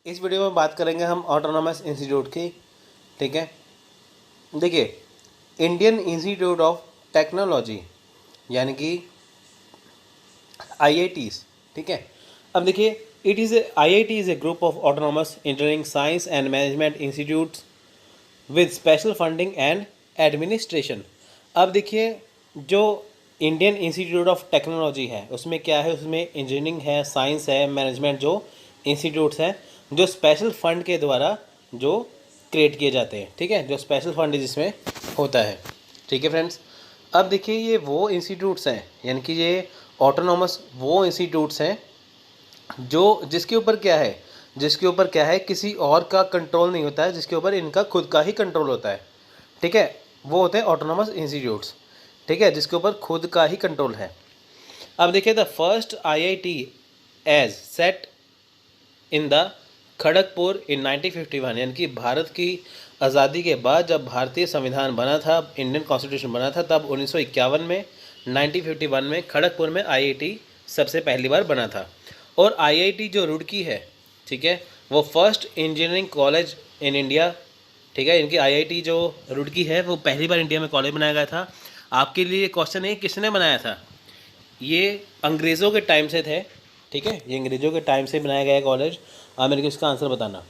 इस वीडियो में बात करेंगे हम ऑटोनॉमस इंस्टीट्यूट की। ठीक है, देखिए इंडियन इंस्टीट्यूट ऑफ टेक्नोलॉजी यानी कि IITs। ठीक है, अब देखिए it is IIT is a group of autonomous engineering science and management institutes with special funding and administration. अब देखिए जो इंडियन इंस्टीट्यूट ऑफ टेक्नोलॉजी है उसमें क्या है, उसमें इंजीनियरिंग है, साइंस है, मैनेजमेंट जो इंस्टीट्यूट्स हैं जो स्पेशल फंड के द्वारा जो क्रिएट किए जाते हैं। ठीक है, जो स्पेशल फंड जिसमें होता है। ठीक है फ्रेंड्स, अब देखिए ये वो इंस्टीट्यूट्स हैं यानी कि ये ऑटोनॉमस वो इंस्टीट्यूट्स हैं जो जिसके ऊपर क्या है किसी और का कंट्रोल नहीं होता है, जिसके ऊपर इनका खुद का ही कंट्रोल होता है। ठीक है, वो होते हैं ऑटोनॉमस इंस्टीट्यूट्स। ठीक है, जिसके ऊपर खुद का ही कंट्रोल है। अब देखिए the first IIT as set in the Kharagpur in 1951 यानी कि भारत की आज़ादी के बाद जब भारतीय संविधान बना था, इंडियन कॉन्स्टिट्यूशन बना था, तब 1951 में 1951 में खड़गपुर में IIT सबसे पहली बार बना था। और IIT जो रुड़की है, ठीक है, वो first engineering college in India. ठीक है, इनकी IIT जो रुड़की है वो पहली बार इंडिया में कॉलेज बनाया गया था। आपके लिए क्वेश्चन है किसने बनाया था, ये अंग्रेज़ों के टाइम से थे। ठीक है, ये अंग्रेज़ों के टाइम से बनाया गया कॉलेज। आप मेरे को इसका आंसर बताना।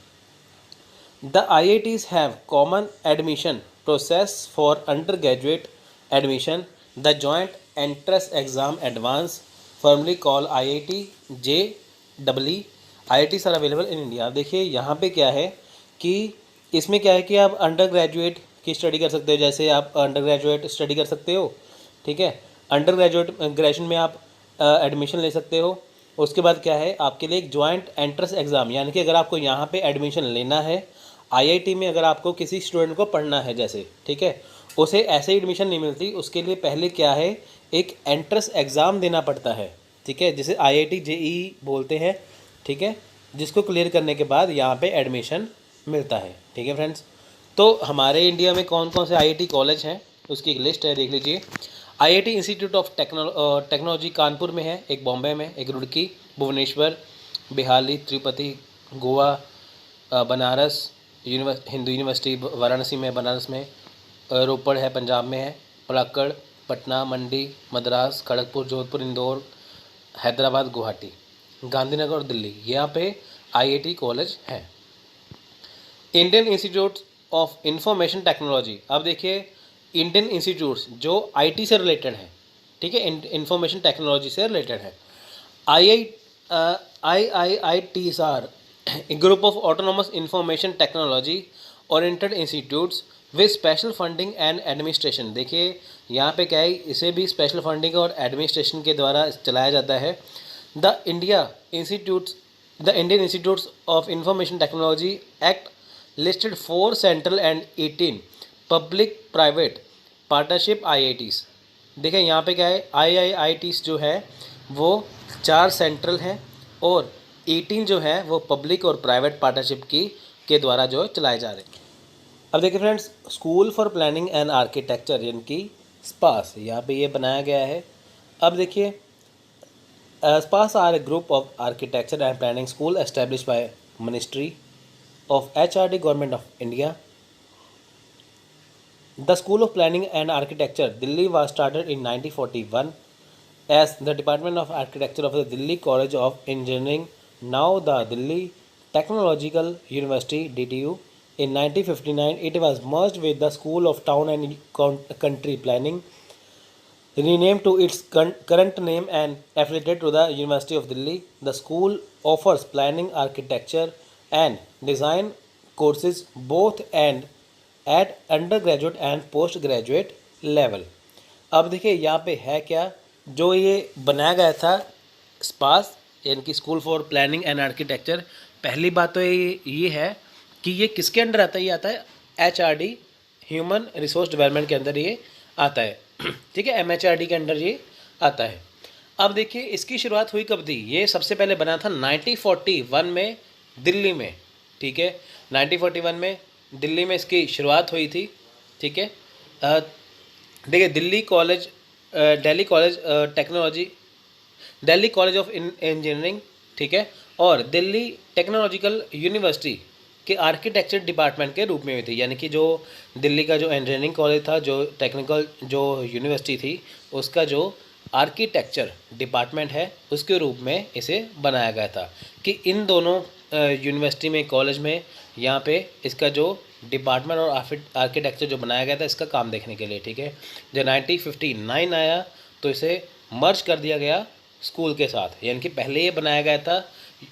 The IITs have common admission process for undergraduate admission. The joint entrance exam advance formally call IIT JEE। IITs are available in India. देखिए यहाँ पे क्या है कि इसमें क्या है कि आप अंडर ग्रेजुएट की स्टडी कर सकते हो, जैसे आप अंडर ग्रेजुएट स्टडी कर सकते हो। ठीक है, अंडर ग्रेजुएशन में आप एडमिशन ले सकते हो। उसके बाद क्या है आपके लिए एक जॉइंट एंट्रेंस एग्ज़ाम, यानी कि अगर आपको यहाँ पे एडमिशन लेना है IIT में, अगर आपको किसी स्टूडेंट को पढ़ना है जैसे, ठीक है, उसे ऐसे ही एडमिशन नहीं मिलती, उसके लिए पहले क्या है एक एंट्रेंस एग्ज़ाम देना पड़ता है। ठीक है, जिसे IIT JEE बोलते हैं। ठीक है, जिसको क्लियर करने के बाद यहाँ पे एडमिशन मिलता है। ठीक है फ्रेंड्स, तो हमारे इंडिया में कौन कौन से IIT कॉलेज हैं उसकी एक लिस्ट है, देख लीजिए। IIT institute of technology Kanpur में है, एक बॉम्बे में, एक रुड़की, भुवनेश्वर, बिहाली, तिरुपति, गोवा, बनारस हिंदू यूनिवर्सिटी वाराणसी में, बनारस में, रोपड़ है पंजाब में है, पलक्कड़, पटना, मंडी, मद्रास, खड़गपुर, जोधपुर, इंदौर, हैदराबाद, गुवाहाटी, गांधीनगर और दिल्ली, यहाँ पे IIT कॉलेज है। Indian institute of information technology. अब देखिए इंडियन इंस्टीट्यूट्स जो IT से रिलेटेड हैं, ठीक है, इंफॉर्मेशन टेक्नोलॉजी से रिलेटेड है। IITs are a group of autonomous information technology oriented institutes with special funding and administration. देखिए यहाँ पे क्या है, इसे भी स्पेशल फंडिंग और एडमिनिस्ट्रेशन के द्वारा चलाया जाता है। The Indian institutes of information technology act listed 4 central and 18 public private partnership IITs। देखें यहाँ पे क्या है, IITs जो है वो 4 सेंट्रल हैं और 18 जो है वो पब्लिक और प्राइवेट पार्टनरशिप के द्वारा जो चलाए जा रहे हैं। अब देखिए friends, school for planning and architecture यानी कि स्पास, यहाँ पे ये बनाया गया है। अब देखिए SPAs are a group of architecture and planning school establish by ministry of HRD Government of India. The School of Planning and Architecture Delhi was started in 1941 as the Department of Architecture of the Delhi College of Engineering, now the Delhi Technological University DTU. In 1959 it was merged with the School of Town and Country Planning, renamed to its current name and affiliated to the University of Delhi. The school offers planning, architecture and design courses both and at undergraduate and post graduate level। अब देखिए यहाँ पे है क्या, जो ये बनाया गया था स्पास यानी कि school for planning and architecture, पहली बात तो ये है कि ये किसके अंडर आता है, ये आता है HRD ह्यूमन रिसोर्स डेवलपमेंट के अंदर ये आता है। ठीक है, MHRD के अंडर ये आता है। अब देखिए इसकी शुरुआत हुई कब थी, ये सबसे पहले बना था 1941 में दिल्ली में। ठीक है, 1941 में दिल्ली में इसकी शुरुआत हुई थी। ठीक है, देखिए Delhi college technology, Delhi college of engineering, ठीक है, और दिल्ली टेक्नोलॉजिकल यूनिवर्सिटी के आर्किटेक्चर डिपार्टमेंट के रूप में भी थी। यानी कि जो दिल्ली का जो इंजीनियरिंग कॉलेज था, जो टेक्निकल जो यूनिवर्सिटी थी, उसका जो आर्किटेक्चर डिपार्टमेंट है उसके रूप में इसे बनाया गया था कि इन दोनों यूनिवर्सिटी में, कॉलेज में, यहाँ पे इसका जो डिपार्टमेंट और आर्किटेक्चर जो बनाया गया था इसका काम देखने के लिए। ठीक है, जब 1959 आया तो इसे मर्ज कर दिया गया स्कूल के साथ। यानी कि पहले ये बनाया गया था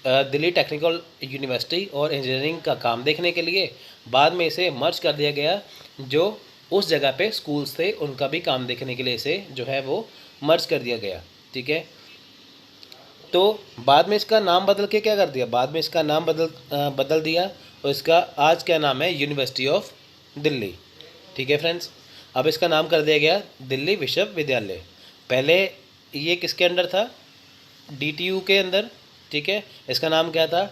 दिल्ली टेक्निकल यूनिवर्सिटी और इंजीनियरिंग का काम देखने के लिए, बाद में इसे मर्ज कर दिया गया जो उस जगह पे स्कूल्स थे उनका भी काम देखने के लिए इसे जो है वो मर्ज कर दिया गया। ठीक है, तो बाद में इसका नाम बदल के क्या कर दिया, बाद में इसका नाम बदल दिया और इसका आज क्या नाम है, यूनिवर्सिटी ऑफ दिल्ली। ठीक है फ्रेंड्स, अब इसका नाम कर दिया गया दिल्ली विश्वविद्यालय। पहले ये किसके अंडर था, डीटीयू के अंदर। ठीक है, इसका नाम क्या था,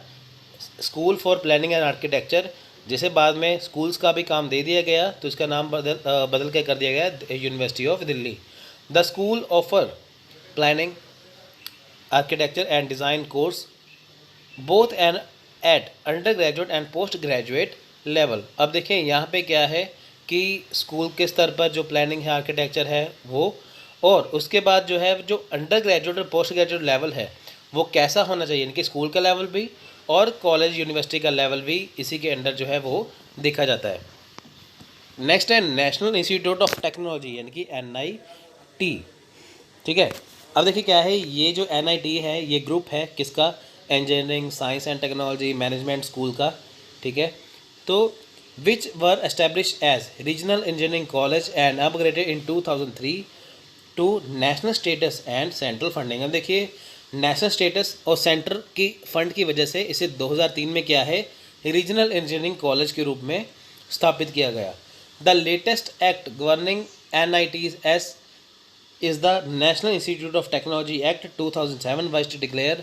school for planning and architecture, जिसे बाद में स्कूल्स का भी काम दे दिया गया तो इसका नाम बदल के कर दिया गया university of Delhi. The school offer planning architecture and design course both and at undergraduate and postgraduate level. अब देखें यहाँ पे क्या है कि स्कूल के स्तर पर जो प्लानिंग है, आर्किटेक्चर है वो, और उसके बाद जो है जो अंडर ग्रेजुएट और पोस्ट ग्रेजुएट लेवल है वो कैसा होना चाहिए, यानी कि स्कूल का लेवल भी और कॉलेज यूनिवर्सिटी का लेवल भी इसी के अंडर जो है वो देखा जाता है। नेक्स्ट है नेशनल इंस्टीट्यूट ऑफ टेक्नोलॉजी, यानी कि NIT। ठीक है, अब देखिए क्या है, ये जो NIT है ये ग्रुप है किसका, engineering, science and technology, management school का। ठीक है, तो which were establish as regional engineering college and upgraded in 2003 to national status and central funding. अब देखिए नेशनल स्टेटस और सेंटर की फंड की वजह से इसे 2003 में क्या है, रीजनल इंजीनियरिंग कॉलेज के रूप में स्थापित किया गया। The latest act governing NITs S is the National Institute of Technology Act 2007 was to declare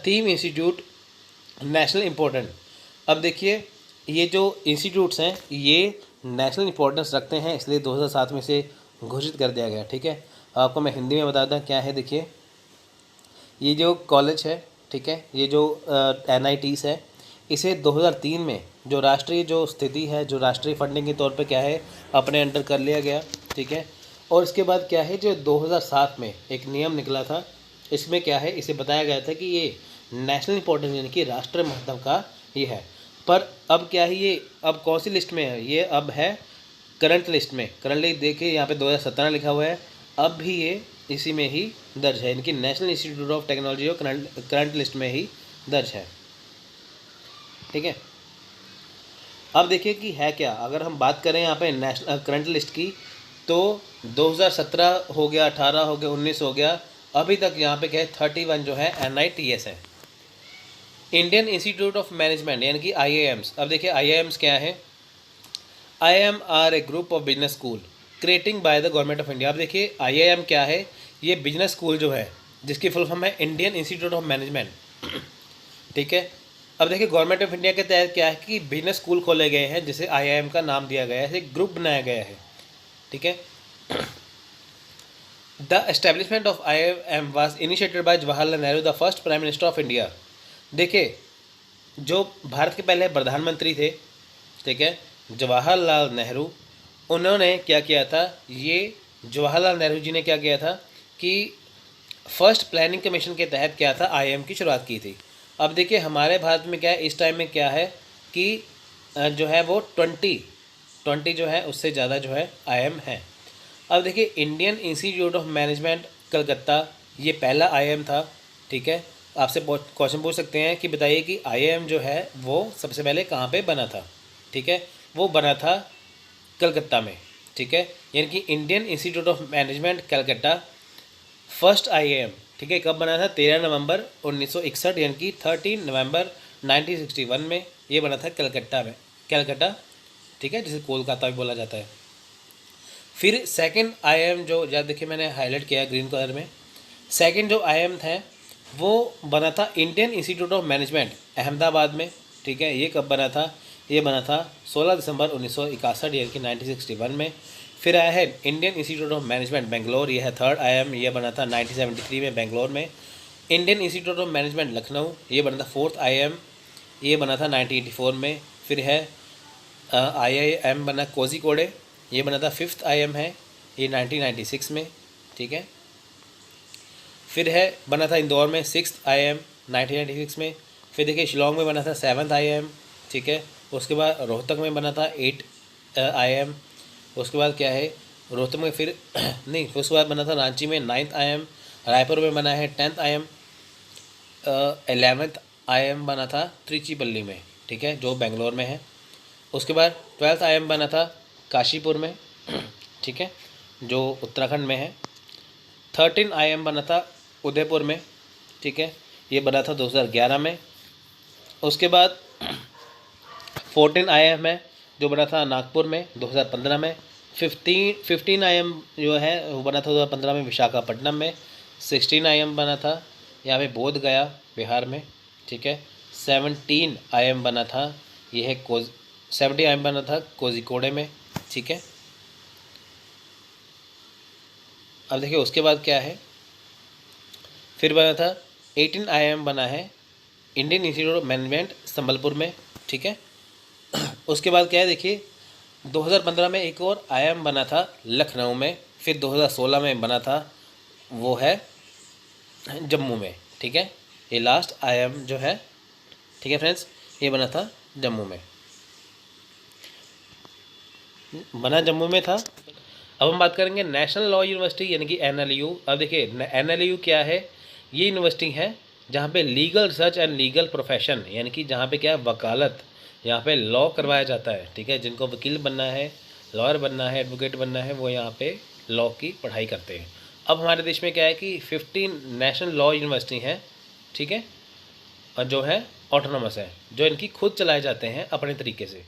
theme institute national important। अब देखिए ये जो इंस्टीट्यूट्स हैं ये नेशनल इंपॉर्टेंस रखते हैं, इसलिए 2007 में से घोषित कर दिया गया। ठीक है, आपको मैं हिंदी में बता दूं क्या है। देखिए ये जो कॉलेज है, ठीक है, ये जो NITs है, इसे 2003 में जो राष्ट्रीय जो स्थिति है, जो राष्ट्रीय फंडिंग के तौर पे क्या है अपने अंडर कर लिया गया। ठीक है, और इसके बाद क्या है, जो 2007 में एक नियम निकला था, इसमें क्या है, इसे बताया गया था कि ये नेशनल इंपॉर्टेंस यानी कि राष्ट्रीय महत्व का ये है। पर अब क्या है, ये अब कौन सी लिस्ट में है, ये अब है करंट लिस्ट में। करंटली देखिए यहाँ पे 2017 लिखा हुआ है, अब भी ये इसी में ही दर्ज है, इनकी नेशनल इंस्टीट्यूट ऑफ टेक्नोलॉजी और करंट लिस्ट में ही दर्ज है। ठीक है, अब देखिए कि है क्या, अगर हम बात करें यहाँ पे नेशनल करंट लिस्ट की तो 2017 हो गया, 18 हो गया, 19 हो गया, अभी तक यहाँ पे क्या है 31 जो है NITS है, इंडियन इंस्टीट्यूट ऑफ मैनेजमेंट यानी कि IIMs। अब देखिए IIMs क्या है, IIM are a group of business school creating by the government of India. अब देखिए IIM क्या है, ये बिजनेस स्कूल जो है जिसकी फुल फॉर्म है इंडियन इंस्टीट्यूट ऑफ मैनेजमेंट। ठीक है, अब देखिए गवर्नमेंट ऑफ इंडिया के तहत क्या है कि बिजनेस स्कूल खोले गए हैं जिसे IIM का नाम दिया गया है, एक ग्रुप बनाया गया है। ठीक है, the establishment of IIM was initiated by Jawaharlal Nehru, the first prime minister of India. देखिए जो भारत के पहले प्रधानमंत्री थे, ठीक है, जवाहरलाल नेहरू, उन्होंने क्या किया था, ये जवाहरलाल नेहरू जी ने क्या किया था कि फर्स्ट प्लानिंग कमीशन के तहत क्या था IIM की शुरुआत की थी। अब देखिए हमारे भारत में क्या है, इस टाइम में क्या है कि जो है वो 20 जो है उससे ज़्यादा जो है IIM है। अब देखिए Indian institute of management Calcutta, ये पहला IIM था। ठीक है, आपसे क्वेश्चन पूछ सकते हैं कि बताइए कि IIM जो है वो सबसे पहले कहाँ पे बना था। ठीक है, वो बना था कलकत्ता में। ठीक है, यानी कि Indian institute of management Calcutta first IIM। ठीक है, कब बना था, 13 नवंबर 1961 यानी कि 13 नवंबर 1961 में ये बना था कलकत्ता में, कलकत्ता। ठीक है, जिसे कोलकाता भी बोला जाता है। फिर सेकंड IIM जो देखिए मैंने हाईलाइट किया ग्रीन कलर में, सेकंड जो IIM था वो बना था Indian institute of management Ahmedabad में। ठीक है, ये कब बना था, ये बना था 16 दिसंबर 1961 यानी कि 1961 में। फिर आया है Indian institute of management Bangalore, ये है थर्ड IIM, ये बना था 1973 में बेंगलोर में। Indian institute of management Lucknow, ये बना था 4th IIM, ये बना था 1984 में। फिर है IIM बना कोझिकोडे, ये बना था 5th IIM है, ये 1996 में, ठीक है। फिर है बना था इंदौर में 6th IIM 1996 में। फिर देखिए शिलोंग में बना था 7th IIM, ठीक है। उसके बाद रोहतक में बना था 8th IIM। उसके बाद क्या है रोहतक में फिर नहीं, उसके बाद बना था रांची में 9th IIM, रायपुर में बना है 10th IIM, 11th IIM बना था त्रिचीपल्ली में, ठीक है, जो बेंगलोर में है। उसके बाद 12th IIM बना था काशीपुर में, ठीक है, जो उत्तराखंड में है। 13th IIM बना था उदयपुर में, ठीक है, ये बना था 2011 में। उसके बाद 14th IIM है जो बना था नागपुर में 2015 में। 15 IIM जो है वो बना था 2015 में विशाखापट्टनम में। 16 IIM बना था यहाँ पे बोध गया बिहार में, ठीक है। 17 IIM बना था, ये है 17 IIM बना था कोझिकोडे में, ठीक है। अब देखिए उसके बाद क्या है, फिर बना था 18 IIM बना है Indian institute of management Sambalpur में, ठीक है। उसके बाद क्या है देखिए 2015 में एक और IIM बना था लखनऊ में। फिर 2016 में बना था वो है जम्मू में, ठीक है। ये लास्ट IIM जो है, ठीक है फ्रेंड्स, ये बना था जम्मू में, बना जम्मू में था। अब हम बात करेंगे नेशनल लॉ यूनिवर्सिटी यानी कि NLU। अब देखिए NLU क्या है, ये यूनिवर्सिटी है जहाँ पे legal research and legal profession यानी कि जहाँ पे क्या है वकालत, यहाँ पे लॉ करवाया जाता है, ठीक है। जिनको वकील बनना है, लॉयर बनना है, एडवोकेट बनना है, वो यहाँ पे लॉ की पढ़ाई करते हैं। अब हमारे देश में क्या है कि 15 नेशनल लॉ यूनिवर्सिटी हैं, ठीक है, और जो है ऑटोनॉमस है, जो इनकी खुद चलाए जाते हैं अपने तरीके से।